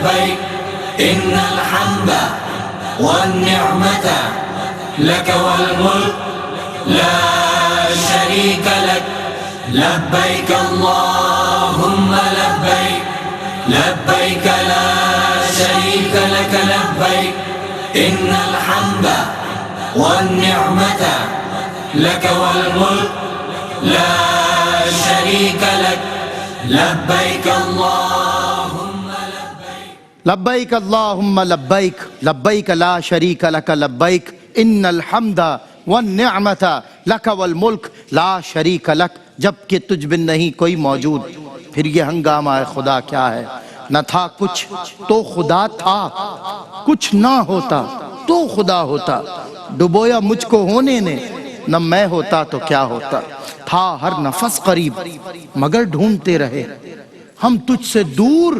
لبيك إن الحمد والنعمة لك والملك لا شريك لك لبيك اللهم لبيك لبيك لا شريك لك لبيك إن الحمد والنعمة لك والملك لا شريك لك لبيك اللهم لبيك لبیک اللہم لبیک لبیک لا شریک لک لبیک ان الحمد والنعمت لک والملک لا شریک لک، جبکہ تجھ بن نہیں کوئی موجود۔ پھر یہ ہنگامہ خدا کیا ہے؟ نہ تھا کچھ تو خدا تھا، کچھ نہ ہوتا تو خدا ہوتا، ڈبویا مجھ کو ہونے نے، نہ میں ہوتا تو کیا ہوتا۔ تھا ہر نفس قریب مگر ڈھونڈتے رہے ہم تجھ سے دور،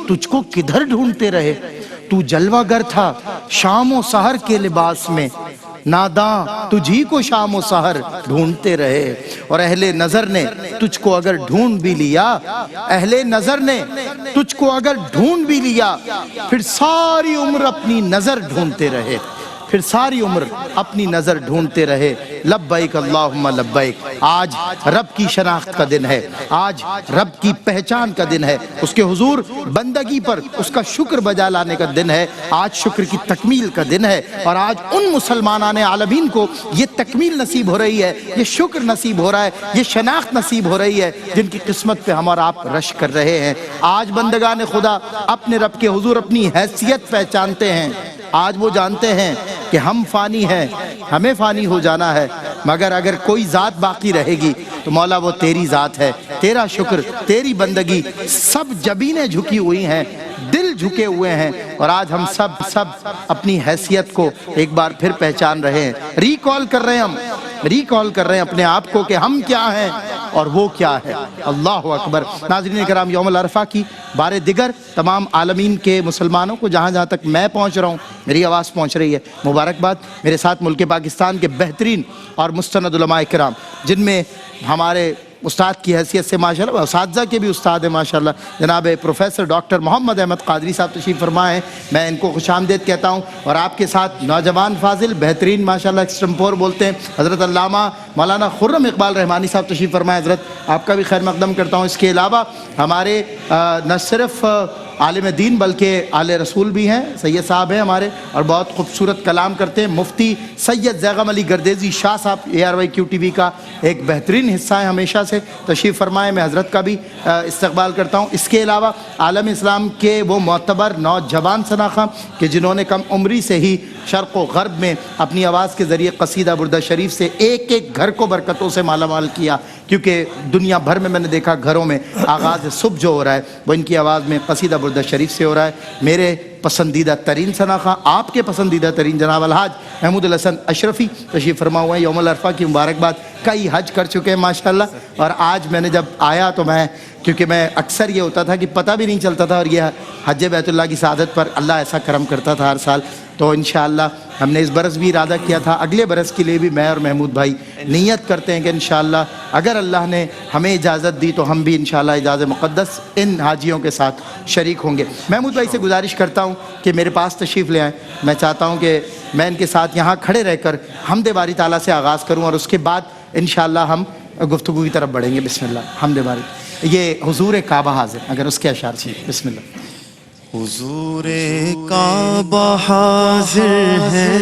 تجھ کو کدھر ڈھونڈتے رہے۔ تو جلوہ گر تھا شام و سحر کے لباس میں، ناداں تجھی کو شام و سحر ڈھونڈتے رہے۔ اور اہل نظر نے تجھ کو اگر ڈھونڈ بھی لیا، اہل نظر نے تجھ کو اگر ڈھونڈ بھی لیا، پھر ساری عمر اپنی نظر ڈھونڈتے رہے، پھر ساری عمر اپنی نظر ڈھونڈتے رہے۔ لبیک اللہم لبیک۔ آج رب کی شناخت کا دن ہے، آج رب کی پہچان کا دن ہے، اس کے حضور بندگی پر اس کا شکر بجا لانے کا دن ہے، آج شکر کی تکمیل کا دن ہے، اور آج ان مسلمانان عالمین کو یہ تکمیل نصیب ہو رہی ہے، یہ شکر نصیب ہو رہا ہے، یہ شناخت نصیب ہو رہی ہے جن کی قسمت پہ ہم اور آپ رش کر رہے ہیں۔ آج بندگان خدا اپنے رب کے حضور اپنی حیثیت پہچانتے ہیں، آج وہ جانتے ہیں کہ ہم فانی ہیں، ہمیں فانی ہو جانا ہے، مگر اگر کوئی ذات باقی رہے گی تو مولا وہ تیری ذات ہے، تیرا شکر، تیری بندگی۔ سب جبینیں جھکی ہوئی ہیں، دل جھکے ہوئے ہیں، اور آج ہم سب اپنی حیثیت کو ایک بار پھر پہچان رہے ہیں، ریکال کر رہے ہیں، ہم ریکال کر رہے ہیں اپنے آپ کو کہ ہم کیا ہیں اور وہ کیا ہے۔ اللہ اکبر۔ ناظرین کرام، یوم العرفہ کی بار دیگر تمام عالمین کے مسلمانوں کو جہاں جہاں تک میں پہنچ رہا ہوں، میری آواز پہنچ رہی ہے، مبارکباد۔ میرے ساتھ ملک پاکستان کے بہترین اور مستند علماء کرام، جن میں ہمارے استاد کی حیثیت سے ماشاءاللہ اساتذہ کے بھی استاد ہیں ماشاءاللہ، جناب پروفیسر ڈاکٹر محمد احمد قادری صاحب تشریف فرما ہیں، میں ان کو خوش آمدید کہتا ہوں۔ اور آپ کے ساتھ نوجوان فاضل بہترین ماشاءاللہ ایکسٹمپور بولتے ہیں حضرت علامہ مولانا خرم اقبال رحمانی صاحب تشریف فرما ہیں، حضرت آپ کا بھی خیر مقدم کرتا ہوں۔ اس کے علاوہ ہمارے نہ صرف عالم دین بلکہ آل رسول بھی ہیں، سید صاحب ہیں ہمارے اور بہت خوبصورت کلام کرتے ہیں، مفتی سید زیغم علی گردیزی شاہ صاحب ARYQ TV کا ایک بہترین حصہ ہے، ہمیشہ سے تشریف فرمائے، میں حضرت کا بھی استقبال کرتا ہوں۔ اس کے علاوہ عالم اسلام کے وہ معتبر نوجوان شناخواں کہ جنہوں نے کم عمری سے ہی شرق و غرب میں اپنی آواز کے ذریعے قصیدہ بردہ شریف سے ایک ایک گھر کو برکتوں سے مالا مال کیا، کیونکہ دنیا بھر میں نے دیکھا گھروں میں آغاز صبح جو ہو رہا ہے وہ ان کی آواز میں قصیدہ بردہ شریف سے ہو رہا ہے۔ میرے پسندیدہ ترین شناخواں، آپ کے پسندیدہ ترین جناب الحاج محمود الحسن اشرفی تشریف فرما ہوئے ہیں، یوم العرفہ کی مبارکباد، کئی حج کر چکے ہیں ماشاءاللہ۔ اور آج میں نے جب آیا تو کیونکہ میں اکثر یہ ہوتا تھا کہ پتہ بھی نہیں چلتا تھا، اور یہ حج بیت اللہ کی سعادت پر اللہ ایسا کرم کرتا تھا ہر سال، تو انشاءاللہ ہم نے اس برس بھی ارادہ کیا تھا، اگلے برس کے لیے بھی میں اور محمود بھائی نیت کرتے ہیں کہ انشاءاللہ اگر اللہ نے ہمیں اجازت دی تو ہم بھی انشاءاللہ اجازت مقدس ان حاجیوں کے ساتھ شریک ہوں گے۔ محمود بھائی سے گزارش کرتا ہوں کہ میرے پاس تشریف لے آئیں، میں چاہتا ہوں کہ میں ان کے ساتھ یہاں کھڑے رہ کر حمد باری تعالیٰ سے آغاز کروں، اور اس کے بعد انشاءاللہ ہم گفتگو کی طرف بڑھیں گے۔ بسم اللہ، حمد باری۔ یہ حضور کعبہ حاضر، اگر اس کے اشعار سے بسم اللہ۔ حضور کعبہ حاضر ہے،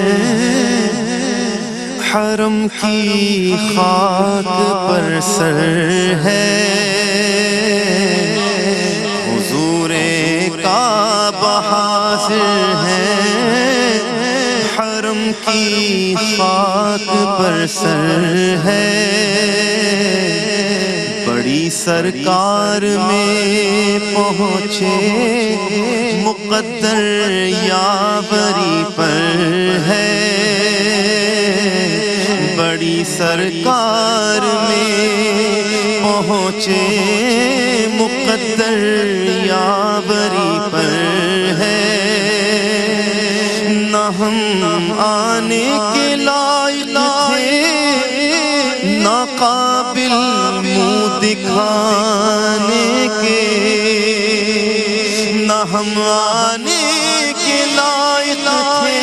حرم کی خاک پر سر ہے، حضور کعبہ حاضر ہے، حرم کی خاک پر سر ہے، بڑی سرکار میں پہنچے مقدر یاوری پر ہے، بڑی سرکار میں پہنچے مقدر یاوری پر ہے، نہ ہم آنے کے لائق تھے نہ قابل منہ دکھانے کے، نہ ہم آنے کے لائق تھے،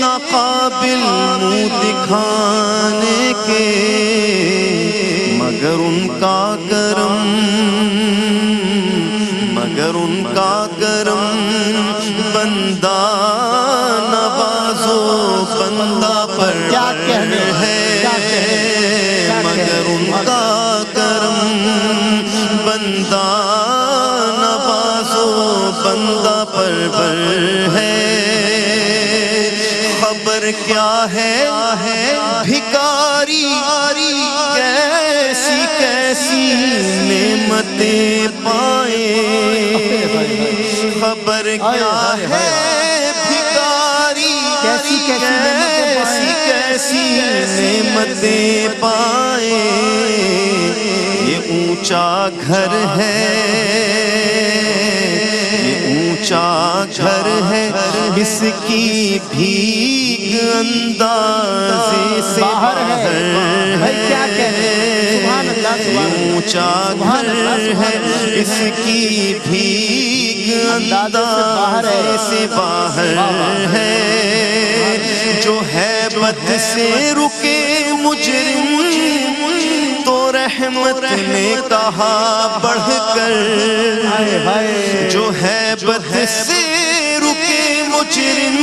ناقابل منہ دکھانے کے، مگر ان کا کرم، مگر ان کا کرم، بندہ نوازو بندہ پر ہے، مگر ان کا کرم، بندہ نوازو بندہ پرور ہے۔ خبر کیا ہے بھکاری کیسی کیسی نعمتیں پائے، خبر کیا ہے بھکاری کیسی کیسی نعمتیں پائے، یہ اونچا گھر ہے، یہ اونچا گھر ہے، اس کی بھیک اندازے سے باہر ہے، یہ اونچا گھر ہے، اس کی بھیک اندازے سے باہر ہے، جو ہیبت سے رکے مجرم تو رحمت نے کہا بڑھ کر، جو ہیبت سے رکے مجرم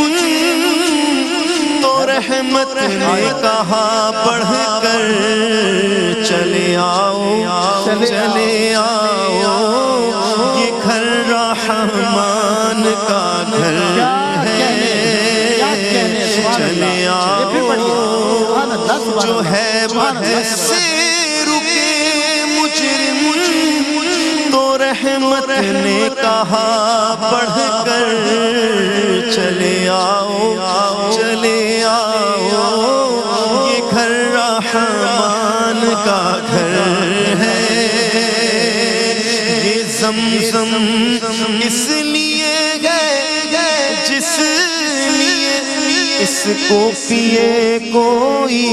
تو رحمت نے کہا بڑھ کر، چلے آؤ چلے آؤ، یہ گھر رحمان کا گھر ہے، چلے آؤ، جو ہیبت سے رکے مجرم تو رحمت نے کہا بڑھ کر، چلے آؤ چلے آؤ، یہ گھر رحمان کا گھر ہے، یہ زمزم اس لیے گئے جس لیے اس کو پیے کوئی،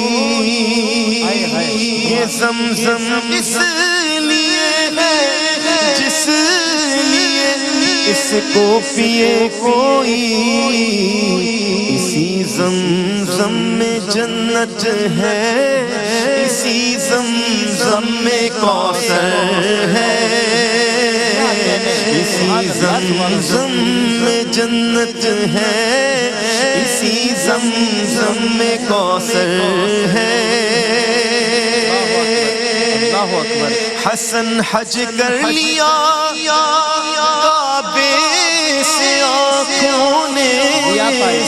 یہ زمزم اس لیے ہے جس لیے اس کو پیے کوئی، اسی زمزم میں جنت ہے، اسی زمزم میں کوثر ہے، اسی زمزم میں جنت ہے، اسی زمزم میں کوثر ہے۔ حسن حج کر لیا کعبے سے آنکھوں نے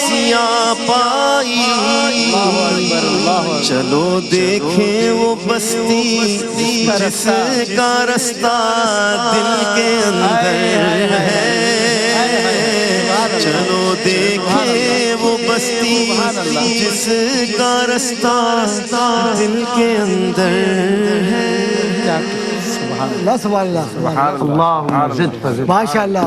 سیاہ پائی، چلو دیکھیں وہ بستی جس کا رستہ دل کے اندر ہے، چلو دیکھیں وہ بستی جس کا رستہ دل کے اندر ہے۔ اللہ سبحان اللہ، ماشاءاللہ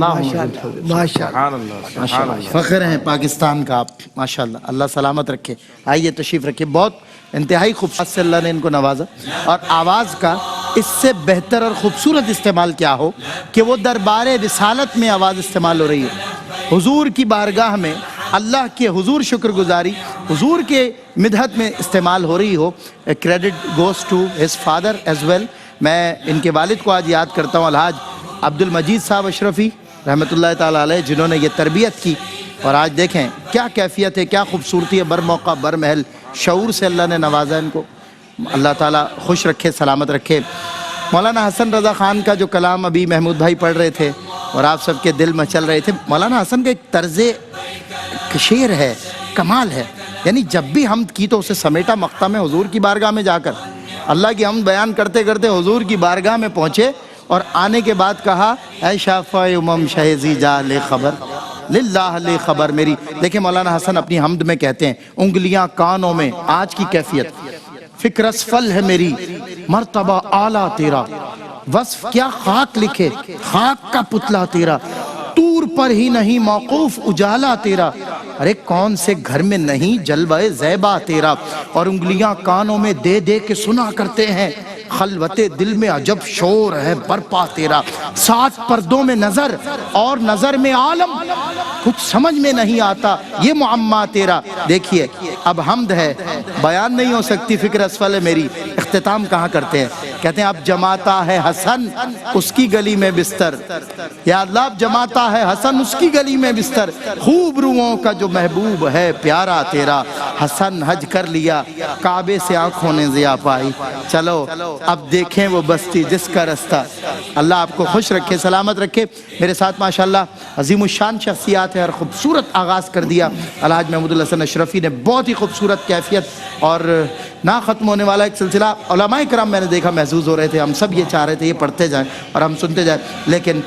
ماشاءاللہ، فخر ہیں پاکستان کا آپ، ماشاءاللہ، اللہ سلامت رکھے۔ آئیے تشریف رکھے، بہت انتہائی خوبصورت سے اللہ نے ان کو نوازا، اور آواز کا اس سے بہتر اور خوبصورت استعمال کیا ہو کہ وہ دربار رسالت میں آواز استعمال ہو رہی ہے، حضور کی بارگاہ میں اللہ کے حضور شکر گزاری، حضور کے مدحت میں استعمال ہو رہی ہو۔ Credit goes to his father as well. میں ان کے والد کو آج یاد کرتا ہوں، الحاج عبد المجید صاحب اشرفی رحمۃ اللہ تعالیٰ علیہ، جنہوں نے یہ تربیت کی، اور آج دیکھیں کیا کیفیت ہے، کیا خوبصورتی ہے، بر موقع بر محل شعور سے اللہ نے نوازا ان کو۔ اللہ تعالیٰ خوش رکھے، سلامت رکھے۔ مولانا حسن رضا خان کا جو کلام ابھی محمود بھائی پڑھ رہے تھے اور آپ سب کے دل میں چل رہے تھے، مولانا حسن کا ایک طرز شعر ہے، کمال ہے، یعنی جب بھی حمد کی تو اسے سمیٹا مقطع میں حضور کی بارگاہ میں جا کر، اللہ کی حمد بیان کرتے کرتے حضور کی بارگاہ میں پہنچے، اور آنے کے بعد کہا اے شافع امم شہزی جا لے خبر للہ لے خبر میری۔ دیکھیں مولانا حسن اپنی حمد میں کہتے ہیں، انگلیاں کانوں میں، آج کی کیفیت، فکر اسفل ہے میری، مرتبہ اعلیٰ تیرا، وصف کیا خاک لکھے، خاک کا پتلا تیرا، طور پر ہی نہیں موقوف اجالا تیرا، ارے کون سے گھر میں نہیں جلوہ زیبا تیرا، اور انگلیاں کانوں میں دے دے کے سنا کرتے ہیں خلوت دل میں عجب شور ہے برپا تیرا، 7 پردوں میں نظر اور نظر میں عالم، کچھ سمجھ میں نہیں آتا یہ معمہ تیرا۔ دیکھیے اب حمد ہے، بیان نہیں ہو سکتی، فکر اسفل ہے میری، اختتام کہاں کرتے ہیں؟ کہتے ہیں اب جماتا ہے حسن اس کی گلی میں بستر، یا اللہ اب جماتا ہے حسن اس کی گلی میں بستر، خوب روحوں کا جو محبوب ہے پیارا تیرا، حسن حج کر لیا کعبے سے آنکھوں نے ضیا پائی، چلو اب دیکھیں وہ بستی جس کا رستہ۔ اللہ آپ کو خوش رکھے، سلامت رکھے۔ میرے ساتھ ماشاءاللہ عظیم الشان شخصیات ہے اور خوبصورت آغاز کر دیا الحاج محمود الحسن اشرفی نے، بہت ہی خوبصورت کیفیت اور نہ ختم ہونے والا ایک سلسلہ۔ علماء کرام میں نے دیکھا محظوظ ہو رہے تھے، ہم سب یہ چاہ رہے تھے یہ پڑھتے جائیں اور ہم سنتے جائیں، لیکن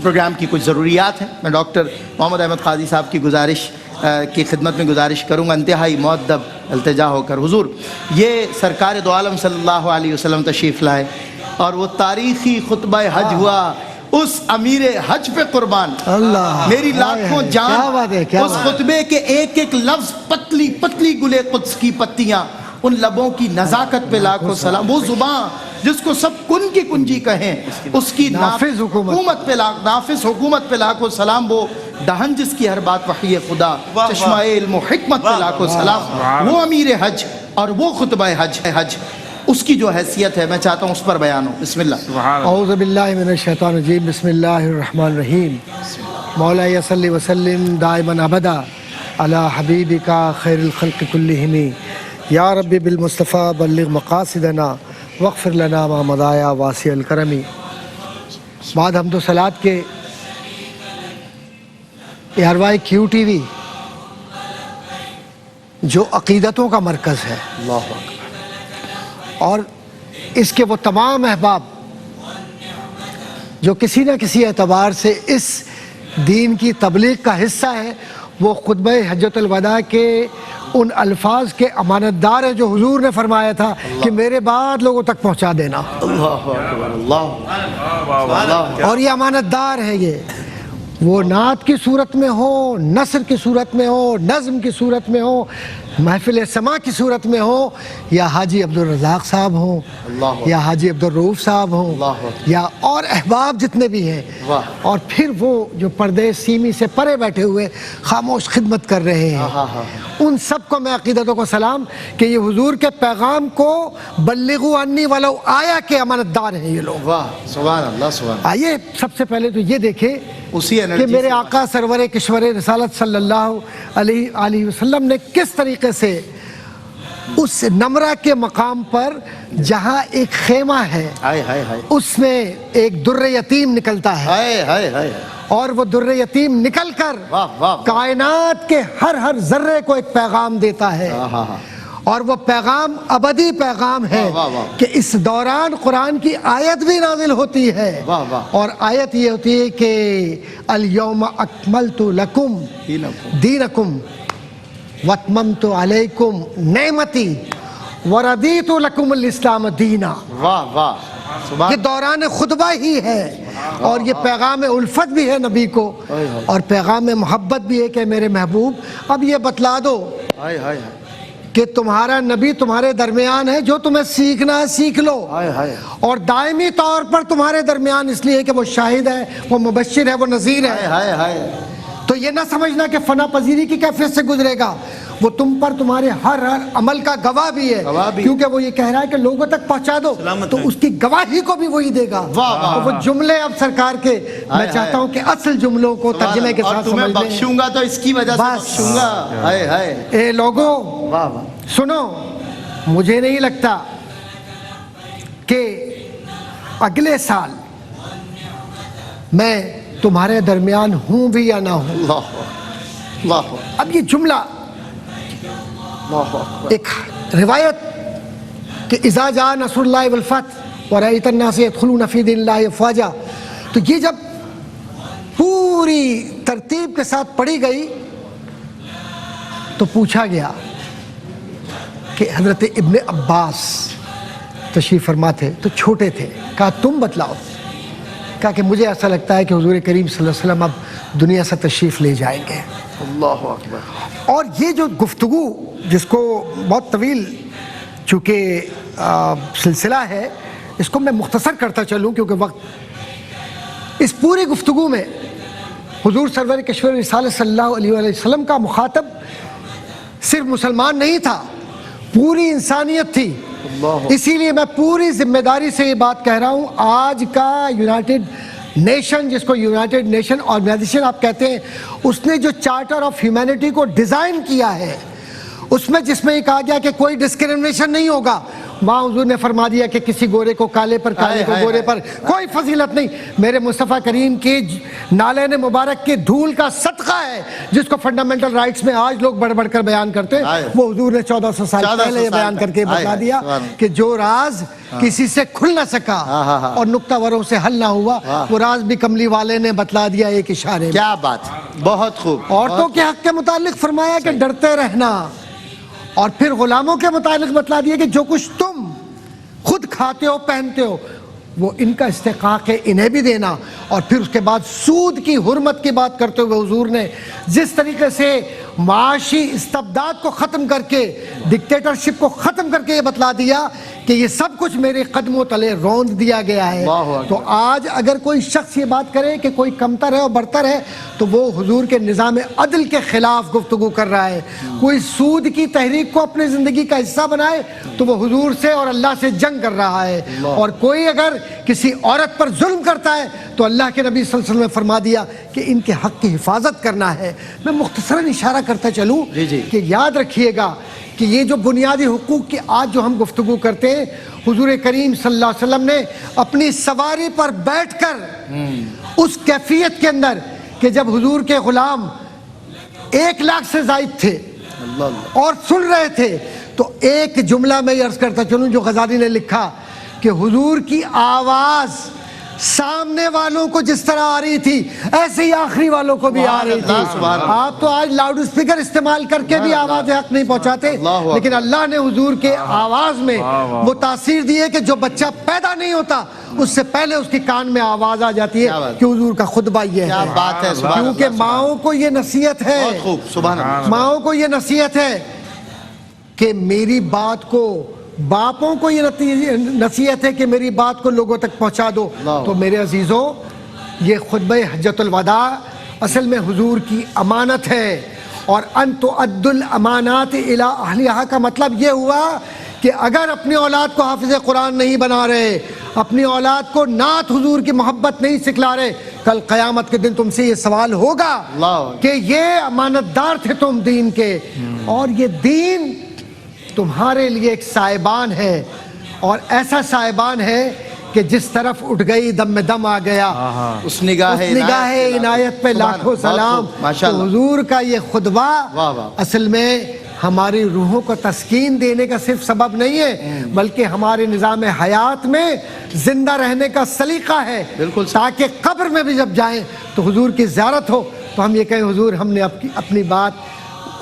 پروگرام کی کچھ ضروریات ہیں۔ میں ڈاکٹر محمد احمد قاضی صاحب کی گزارش کی خدمت میں گزارش کروں گا انتہائی مؤدب التجا ہو کر، حضور یہ سرکار دو عالم صلی اللہ علیہ وسلم تشریف لائے اور وہ تاریخی خطبہ حج ہوا، اس امیر حج پہ قربان اللہ، میری لاکھوں جان، کیا بات ہے، کیا اس بات ہے۔ خطبے کے ایک ایک لفظ پتلی پتلی گلے قدس کی پتیاں، ان لبوں کی نزاکت پہ لاکھوں سلام، وہ زبان جس کو سب کن کی کنجی کہیں، اس کی نافذ حکومت پہ نافذ حکومت پہ لاکھوں سلام، وہ دہن جس کی ہر بات وحی خدا، چشمہ علم و حکمت پہ لاکھوں سلام، وہ امیر حج اور وہ خطبہ حج اس کی جو حیثیت ہے میں چاہتا ہوں اس پر بیان ہو۔ بسم اللہ۔ اعوذ باللہ من الشیطان الرجیم، بسم اللہ الرحمن الرحیم۔ مولا صلی وسلم دائما ابدا علی حبیبک خیر الخلق کلہم، یا رب بالمصطفیٰ بلغ مقاصدنا واغفر لنا ما مضایا واسع الکرم۔ بعد حمد و صلات کے ARY Q TV جو عقیدتوں کا مرکز ہے، اللہ اکبر، اور اس کے وہ تمام احباب جو کسی نہ کسی اعتبار سے اس دین کی تبلیغ کا حصہ ہے، وہ خطبہ حجۃ الوداع کے ان الفاظ کے امانت دار ہیں جو حضور نے فرمایا تھا کہ میرے بعد لوگوں تک پہنچا دینا، اللہ اکبر، اللہ، اور یہ امانت دار ہے، یہ وہ نعت کی صورت میں ہو، نثر کی صورت میں ہو، نظم کی صورت میں ہو، محفل سما کی صورت میں ہو، یا حاجی عبدالرزاق صاحب ہوں، یا حاجی عبدالرؤوف صاحب ہوں، یا اور احباب جتنے بھی ہیں، اور پھر وہ جو پردے سیمی سے پرے بیٹھے ہوئے خاموش خدمت کر رہے ہیں، ان سب کو میں عقیدتوں کو سلام کہ یہ حضور کے پیغام کو بلغوا انی ولو آیا کے امانت دار ہیں یہ لوگ۔ واہ، سبحان اللہ، سبحان اللہ۔ آئیے سب سے پہلے تو یہ دیکھیں اسی کہ انرجی میرے آقا سرور کشور رسالت صلی اللہ علیہ وسلم نے کس طریقے سے اس نمرہ کے مقام پر جہاں ایک خیمہ ہے ہائے ہائے ہائے اس میں ایک در یتیم نکلتا ہے، ہائے ہائے ہائے، اور وہ در یتیم نکل کر واہ واہ، کائنات کے ہر ذرے کو ایک پیغام دیتا ہے، اور وہ پیغام ابدی پیغام ہے کہ اس دوران قرآن کی آیت بھی نازل ہوتی ہے، اور آیت یہ ہوتی ہے کہ الیوم اکملت لکم دینکم واتممت علیکم نعمتی وردیت لکم الاسلام دینا۔ واہ واہ، یہ دوران خطبہ ہی ہے، اور یہ پیغام الفت بھی ہے نبی کو، اور پیغام محبت بھی ہے کہ میرے محبوب اب یہ بتلا دو کہ تمہارا نبی تمہارے درمیان ہے، جو تمہیں سیکھنا ہے سیکھ لو، اور دائمی طور پر تمہارے درمیان اس لیے کہ وہ شاہد ہے، وہ مبشر ہے، وہ نذیر ہے۔ تو یہ نہ سمجھنا کہ فنا پذیری کی کیفیت سے گزرے گا، وہ تم پر تمہارے ہر عمل کا گواہ بھی ہے، کیونکہ وہ یہ کہہ رہا ہے کہ لوگوں تک پہنچا دو، تو اس کی گواہی کو بھی وہی دے گا۔ تو وہ جملے اب سرکار کے میں چاہتا ہوں کہ اصل جملوں کو ترجمے کے ساتھ سمجھ لیں۔ بخشوں گا تو اس کی وجہ سے بخشوں گا۔ ہائے ہائے، اے لوگوں سنو، مجھے نہیں لگتا کہ اگلے سال میں تمہارے درمیان ہوں بھی یا نہ ہوں۔ اب یہ جملہ ایک روایت کہ اذا جاء نصر اللہ والفتح ورأیت الناس يدخلون فی دین اللہ افواجا، تو یہ جب پوری ترتیب کے ساتھ پڑھی گئی تو پوچھا گیا کہ حضرت ابن عباس تشریف فرما تھے تو چھوٹے تھے، کہا تم بتلاؤ، کہا کہ مجھے ایسا لگتا ہے کہ حضور کریم صلی اللہ علیہ وسلم اب دنیا سے تشریف لے جائیں گے۔ اللہ اکبر۔ اور یہ جو گفتگو جس کو بہت طویل چونکہ سلسلہ ہے اس کو میں مختصر کرتا چلوں کیونکہ وقت. اس پوری گفتگو میں حضور سرور کشور رسالت صلی اللہ علیہ وآلہ وسلم کا مخاطب صرف مسلمان نہیں تھا، پوری انسانیت تھی. اسی لیے میں پوری ذمہ داری سے یہ بات کہہ رہا ہوں. آج کا یونائٹڈ نیشن، جس کو یونائٹڈ نیشن آرگنائزیشن آپ کہتے ہیں، اس نے جو چارٹر آف ہیومینٹی کو ڈیزائن کیا ہے اس میں جس میں یہ کہا گیا کہ کوئی ڈسکریمنیشن نہیں ہوگا، وہاں حضور نے فرما دیا کہ کسی گورے کو کالے پر، کالے کو گورے پر کوئی فضیلت نہیں. میرے مصطفیٰ کریم کے نالین مبارک کے دھول کا صدقہ ہے جس کو فنڈامنٹل رائٹس میں آج لوگ بڑھ بڑھ کر بیان کرتے ہیں، وہ حضور نے 1400 سال پہلے یہ بیان کر کے بتا دیا کہ جو راز کسی سے کھل نہ سکا اور نقطہ وروں سے حل نہ ہوا، وہ راز بھی کملی والے نے بتلا دیا ایک اشارے میں. کیا بات، بہت خوب. عورتوں کے حق کے متعلق فرمایا کہ ڈرتے رہنا، اور پھر غلاموں کے متعلق بتلا دیا کہ جو کچھ تم خود کھاتے ہو پہنتے ہو وہ ان کا استحقاق ہے، انہیں بھی دینا. اور پھر اس کے بعد سود کی حرمت کی بات کرتے ہوئے حضور نے جس طریقے سے معاشی استبداد کو ختم کر کے، ڈکٹیٹرشپ کو ختم کر کے یہ بتلا دیا کہ یہ سب کچھ میرے قدموں تلے روند دیا گیا ہے. تو آج اگر کوئی شخص یہ بات کرے کہ کوئی کمتر ہے اور برتر ہے تو وہ حضور کے نظام عدل کے خلاف گفتگو کر رہا ہے. کوئی سود کی تحریک کو اپنی زندگی کا حصہ بنائے تو وہ حضور سے اور اللہ سے جنگ کر رہا ہے. اور کوئی اگر کسی عورت پر ظلم کرتا ہے تو اللہ کے نبی صلی اللہ علیہ وسلم نے فرما دیا کہ ان کے حق کی حفاظت کرنا ہے. میں مختصراً اشارہ کرتا چلوں کہ یاد رکھیے گا کہ یہ جو بنیادی حقوق کی آج جو ہم گفتگو کرتے ہیں، حضور کریم صلی اللہ علیہ وسلم نے اپنی سواری پر بیٹھ کر اس کیفیت کے اندر کہ جب حضور کے غلام 1 لاکھ سے زائد تھے اور سن رہے تھے، تو ایک جملہ میں یہ عرض کرتا چلوں جو غزالی نے لکھا کہ حضور کی آواز سامنے والوں کو جس طرح آ رہی تھی ایسے ہی آخری والوں کو بھی آ رہی تھی. آپ تو آج لاؤڈ اسپیکر استعمال کر کے بھی آواز حق نہیں پہنچاتے، لیکن اللہ نے حضور کے آواز میں وہ تاثیر دی ہے کہ جو بچہ پیدا نہیں ہوتا اس سے پہلے اس کی کان میں آواز آ جاتی ہے کہ حضور کا خطبہ یہ ہے. کیونکہ ماؤں کو یہ نصیحت ہے، ماؤں کو یہ نصیحت ہے کہ میری بات کو، باپوں کو یہ نصیحت ہے کہ میری بات کو لوگوں تک پہنچا دو. تو میرے عزیزوں، یہ خطبہ حجۃ الوداع اصل میں حضور کی امانت ہے. اور ان تؤدوا الامانات الی اہلھا کا مطلب یہ ہوا کہ اگر اپنی اولاد کو حافظ قرآن نہیں بنا رہے، اپنی اولاد کو نعت حضور کی محبت نہیں سکھلا رہے، کل قیامت کے دن تم سے یہ سوال ہوگا کہ یہ امانت دار تھے تم دین کے، اور یہ دین تمہارے لیے ایک سائبان ہے، اور ایسا سائبان ہے کہ جس طرف اٹھ گئی دم میں دم آ گیا. اس نگاہ عنایت پہ لاکھوں سلام. تو حضور کا یہ خطبہ اصل میں ہماری روحوں کو تسکین دینے کا صرف سبب نہیں ہے، بلکہ ہمارے نظام حیات میں زندہ رہنے کا سلیقہ ہے، تاکہ قبر میں بھی جب جائیں تو حضور کی زیارت ہو تو ہم یہ کہیں حضور ہم نے اپنی بات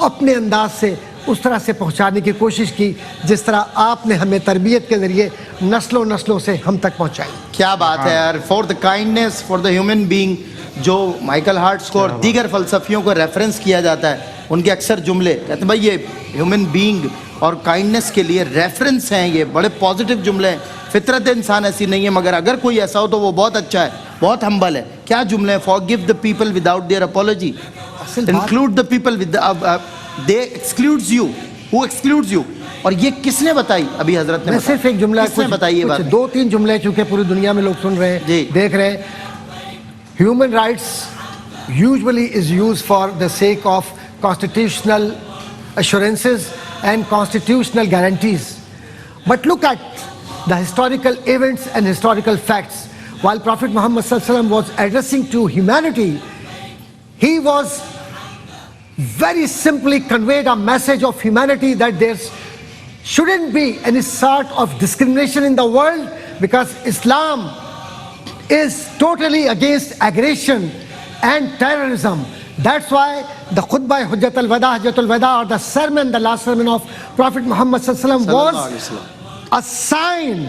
اپنے انداز سے اس طرح سے پہنچانے کی کوشش کی جس طرح آپ نے ہمیں تربیت کے ذریعے نسلوں نسلوں سے ہم تک پھنچائی. کیا بات ہے یار. For the kindness for the human being, جو مائیکل ہارٹس کو اور دیگر فلسفیوں کو ریفرنس کیا جاتا ہے، ان کے اکثر جملے کہتے ہیں بھائی یہ ہیومن بینگ اور کائنڈنیس کے لیے ریفرنس ہیں، یہ بڑے پازیٹیو جملے ہیں. فطرت انسان ایسی نہیں ہے، مگر اگر کوئی ایسا ہو تو وہ بہت اچھا ہے، بہت ہمبل ہے. کیا جملے ہیں؟ forgive the people without their apology, include the people with they excludes you, who excludes you. اور یہ کس نے بتائی؟ ابھی حضرت نے میں صرف ایک جملہ کس نے بتائی یہ بات؟ 2-3 جملے چونکہ پوری دنیا میں لوگ سن رہے ہیں، دیکھ رہے ہیں. Human rights usually is used for the sake of constitutional assurances and constitutional guarantees. But look at the historical events and historical facts. While Prophet Muhammad sallallahu alaihi wasallam was addressing to humanity, he was very simply conveyed a message of humanity that there shouldn't be any sort of discrimination in the world, because Islam is totally against aggression and terrorism. That's why the khutbah Hujjat al-Wada or the sermon, the last sermon of Prophet Muhammad sallallahu alaihi wasallam was a sign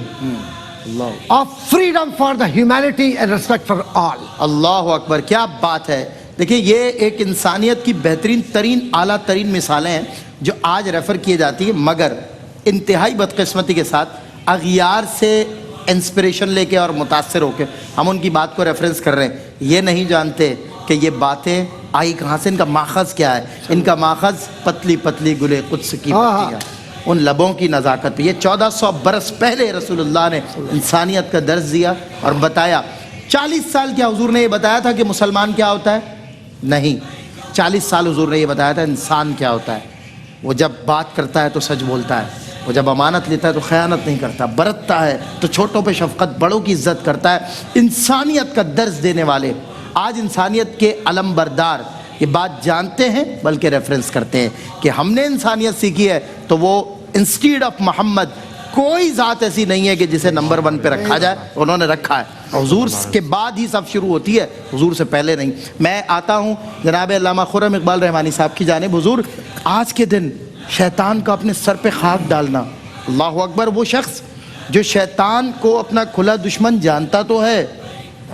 of freedom for the humanity and respect for all. اللہ اکبر. کیا بات ہے. دیکھیں یہ ایک انسانیت کی بہترین ترین اعلیٰ ترین مثالیں ہیں جو آج ریفر کیے جاتی ہیں، مگر انتہائی بدقسمتی کے ساتھ اغیار سے انسپریشن لے کے اور متاثر ہو کے ہم ان کی بات کو ریفرنس کر رہے ہیں، یہ نہیں جانتے کہ یہ باتیں آئی کہاں سے، ان کا ماخذ کیا ہے۔ ان کا ماخذ پتلی پتلی گلے قدس کی پتیاں، ان لبوں کی نزاکت پہ۔ یہ 1400 برس پہلے رسول اللہ نے انسانیت کا درس دیا اور بتایا۔ 40 سال کیا حضور نے یہ بتایا تھا کہ مسلمان کیا ہوتا ہے؟ نہیں، 40 سال حضور نے یہ بتایا تھا انسان کیا ہوتا ہے۔ وہ جب بات کرتا ہے تو سچ بولتا ہے، وہ جب امانت لیتا ہے تو خیانت نہیں کرتا، برتتا ہے تو چھوٹوں پہ شفقت، بڑوں کی عزت کرتا ہے۔ انسانیت کا درس دینے والے آج انسانیت کے علم بردار یہ بات جانتے ہیں بلکہ ریفرنس کرتے ہیں کہ ہم نے انسانیت سیکھی ہے تو وہ انسٹیڈ آف محمد کوئی ذات ایسی نہیں ہے کہ جسے نمبر 1 پہ رکھا جائے، انہوں نے رکھا ہے۔ حضور کے بعد ہی سب شروع ہوتی ہے، حضور سے پہلے نہیں۔ میں آتا ہوں جناب علامہ خرم اقبال رحمانی صاحب کی جانب۔ حضور آج کے دن شیطان کا اپنے سر پہ خاک ڈالنا، اللہ اکبر، وہ شخص جو شیطان کو اپنا کھلا دشمن جانتا تو ہے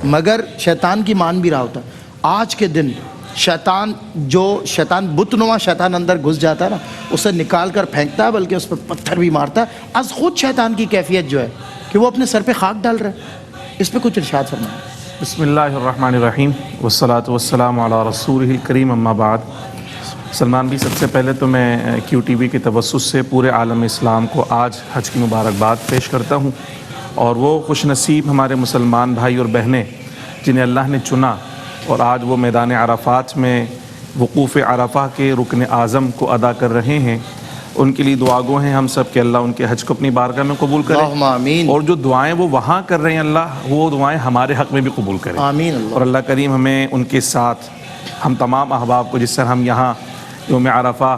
مگر شیطان کی مان بھی رہا ہوتا ہے۔ آج کے دن شیطان بت نما شیطان اندر گھس جاتا ہے نا، اسے نکال کر پھینکتا ہے بلکہ اس پر پتھر بھی مارتا ہے۔ از خود شیطان کی کیفیت جو ہے کہ وہ اپنے سر پہ خاک ڈال رہا ہے، اس پہ کچھ ارشاد فرمائیں۔ بسم اللہ الرحمن الرحیم والصلاة والسلام علی رسولہ الکریم، اما بعد۔ سلمان بھی، سب سے پہلے تو میں کیو ٹی وی کے توسط سے پورے عالم اسلام کو آج حج کی مبارکباد پیش کرتا ہوں، اور وہ خوش نصیب ہمارے مسلمان بھائی اور بہنیں جنہیں اللہ نے چنا اور آج وہ میدان عرفات میں وقوف عرفہ کے رکن اعظم کو ادا کر رہے ہیں، ان کے لیے دعا گو ہیں ہم سب کہ اللہ ان کے حج کو اپنی بارگاہ میں قبول کرے، اللہم آمین۔ اور جو دعائیں وہ وہاں کر رہے ہیں اللہ وہ دعائیں ہمارے حق میں بھی قبول کرے، آمین اللہ۔ اور اللہ کریم ہمیں ان کے ساتھ ہم تمام احباب کو جس طرح ہم یہاں یوم عرفہ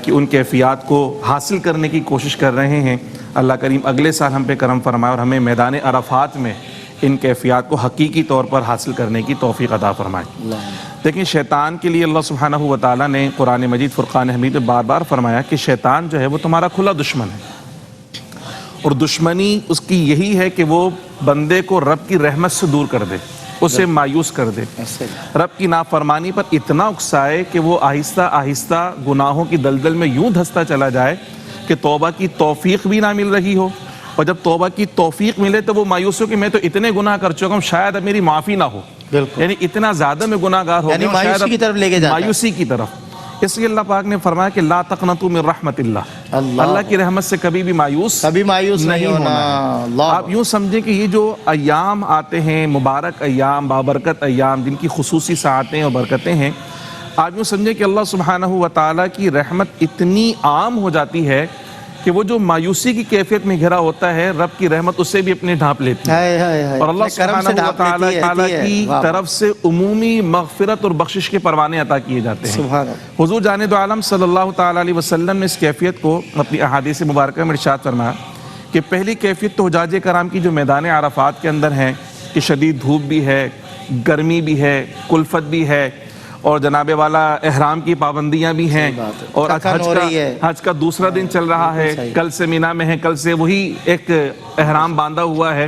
کی ان کیفیات کو حاصل کرنے کی کوشش کر رہے ہیں، اللہ کریم اگلے سال ہم پہ کرم فرمائے اور ہمیں میدان عرفات میں ان کیفیات کو حقیقی طور پر حاصل کرنے کی توفیق عطا فرمائے۔ دیکھیں، شیطان کے لیے اللہ سبحانہ و تعالیٰ نے قرآن مجید فرقان حمید میں بار بار فرمایا کہ شیطان جو ہے وہ تمہارا کھلا دشمن ہے، اور دشمنی اس کی یہی ہے کہ وہ بندے کو رب کی رحمت سے دور کر دے، اسے مایوس کر دے، رب کی نافرمانی پر اتنا اکسائے کہ وہ آہستہ آہستہ گناہوں کی دلدل میں یوں دھستا چلا جائے کہ توبہ کی توفیق بھی نہ مل رہی ہو، اور جب توبہ کی توفیق ملے تو وہ مایوس ہو کہ میں تو اتنے گناہ کر چکا ہوں، شاید اب میری معافی نہ ہو، یعنی اتنا زیادہ میں گناہ گار ہو گیا، مایوسی کی طرف لے کے جاتا ہے، مایوسی کی طرف۔ اس لیے اللہ پاک نے فرمایا کہ لا تقنطوا من رحمت اللہ، اللہ کی رحمت سے کبھی بھی مایوس نہیں ہونا ہے۔ آپ یوں سمجھیں کہ یہ جو ایام آتے ہیں، مبارک ایام، بابرکت ایام، جن کی خصوصی ساعتیں اور برکتیں ہیں، آپ یوں سمجھیں کہ اللہ سبحانہ و تعالیٰ کی رحمت اتنی عام ہو جاتی ہے کہ وہ جو مایوسی کی کیفیت میں گھرا ہوتا ہے، رب کی رحمت اسے بھی اپنے ڈھانپ لیتی ہے، اور اللہ سبحانہ و تعالیٰ کی طرف سے عمومی مغفرت اور بخشش کے پروانے عطا کیے جاتے ہیں۔ حضور جاند عالم صلی اللہ تعالیٰ علیہ وسلم نے اس کیفیت کو اپنی احادیث مبارکہ میں ارشاد فرمایا کہ پہلی کیفیت تو حجاج کرام کی جو میدان عرفات کے اندر ہیں کہ شدید دھوپ بھی ہے، گرمی بھی ہے، کلفت بھی ہے، اور جناب والا احرام کی پابندیاں بھی ہیں، اور حج کا دوسرا دن چل رہا ہے، کل سے مینا میں ہے، کل سے وہی ایک احرام باندھا ہوا ہے،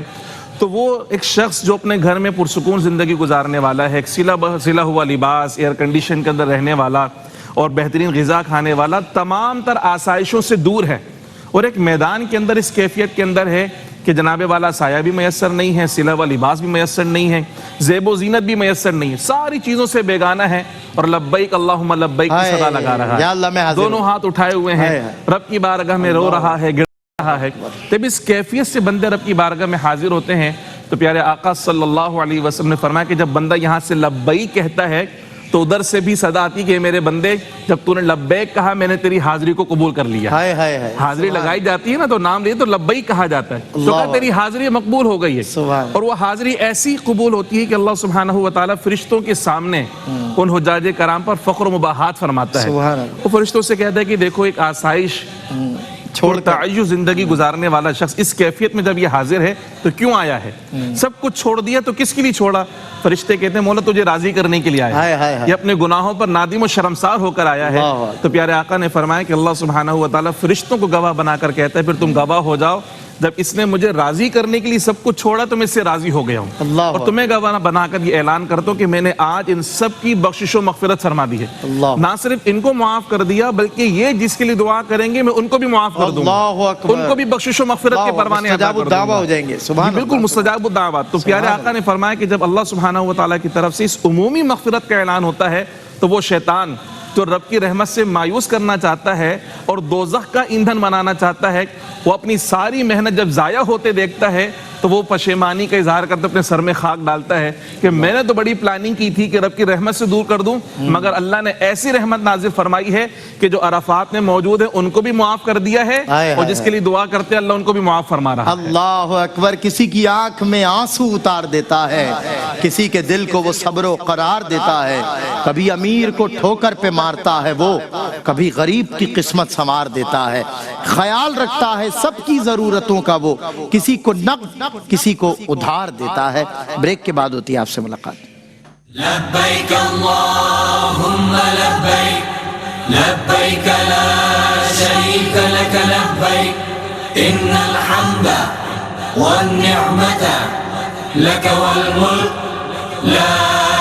تو وہ ایک شخص جو اپنے گھر میں پرسکون زندگی گزارنے والا ہے، ایک سلا ہوا لباس، ایئر کنڈیشن کے اندر رہنے والا اور بہترین غذا کھانے والا، تمام تر آسائشوں سے دور ہے، اور ایک میدان کے اندر اس کیفیت کے اندر ہے کہ جناب والا سایہ بھی میسر نہیں ہے، سلا ہوا لباس بھی میسر نہیں ہے، زیب و زینت بھی میسر نہیں ہے، ساری چیزوں سے بیگانہ ہے، اور لبیک اللہم لبیک کی صدا لگا رہا ہے، دونوں ہاتھ اٹھائے ہوئے ہیں، رب کی بارگاہ میں رو رہا ہے، گر رہا ہے۔ جب اس کیفیت سے بندے رب کی بارگاہ میں حاضر ہوتے ہیں تو پیارے آقا صلی اللہ علیہ وسلم نے فرمایا کہ جب بندہ یہاں سے لبیک کہتا ہے تو ادھر سے بھی صدا آتی کہ میرے بندے جب تو نے لبیک کہا میں نے تیری حاضری کو قبول کر لیا۔ حاضری لگائی جاتی ہے نا تو نام لیے تو لبیک کہا جاتا ہے، تو کہا تیری حاضری مقبول ہو گئی ہے، اور وہ حاضری ایسی قبول ہوتی ہے کہ اللہ سبحانہ و تعالیٰ فرشتوں کے سامنے ان حجاج کرام پر فخر و مباحات فرماتا ہے، وہ فرشتوں سے کہتا ہے کہ دیکھو ایک آسائش چھوڑ تعیش زندگی گزارنے والا شخص اس کیفیت میں جب یہ حاضر ہے تو کیوں آیا ہے؟ سب کچھ چھوڑ دیا تو کس کے لیے چھوڑا؟ فرشتے کہتے ہیں مولا تجھے راضی کرنے کے لیے آیا ہے، یہ اپنے گناہوں پر نادم و شرمسار ہو کر آیا ہے۔ تو پیارے آقا نے فرمایا کہ اللہ سبحانہ و تعالیٰ فرشتوں کو گواہ بنا کر کہتا ہے پھر تم گواہ ہو جاؤ جب اس نے مجھے راضی کرنے کے لیے سب کچھ چھوڑا تو میں اس سے راضی ہو گیا ہوں اللہ اور تمہیں گواہ بنا کر یہ اعلان کرتا ہوں کہ میں نے آج ان سب کی بخشش و مغفرت فرما دی ہے. اللہ. نہ صرف ان کو معاف کر دیا بلکہ یہ جس کے لیے دعا کریں گے میں ان کو بھی معاف کر دوں گا, اللہ اکبر. ان کو بھی بخشش و مغفرت کے پروانے عطا کر دوں گا. ہو جائیں گے. سبحان بالکل مستجاب الدعوات. تو پیارے آقا نے فرمایا کہ جب اللہ سبحانہ و تعالیٰ کی طرف سے اس عمومی مغفرت کا اعلان ہوتا ہے تو وہ شیطان جو رب کی رحمت سے مایوس کرنا چاہتا ہے اور دوزخ کا ایندھن بنانا چاہتا ہے, وہ اپنی ساری محنت جب ضائع ہوتے دیکھتا ہے تو وہ پشیمانی کا اظہار کرتے اپنے سر میں خاک ڈالتا ہے کہ میں نے تو بڑی پلاننگ کی تھی کہ رب کی رحمت سے دور کر دوں, مگر اللہ نے ایسی رحمت نازل فرمائی ہے کہ جو عرفات میں موجود ہیں ان کو بھی معاف کر دیا ہے اور جس کے لیے دعا کرتے ہیں اللہ ان کو بھی معاف فرما رہا ہے. اللہ اکبر. کسی کی آنکھ میں آنسو اتار دیتا ہے, کسی کے دل کو وہ صبر و قرار دیتا ہے. کبھی امیر کو ٹھوکر پہ مارتا ہے وہ, کبھی غریب کی قسمت سنوار دیتا ہے. خیال رکھتا ہے سب کی ضرورتوں کا وہ, کسی کو نقد کسی کو ادھار دیتا ہے. بریک کے بعد ہوتی ہے آپ سے ملاقات. لبیک اللہم لبیک لبیک لا شریک لک لبیک ان الحمد والنعمت لک والملک لا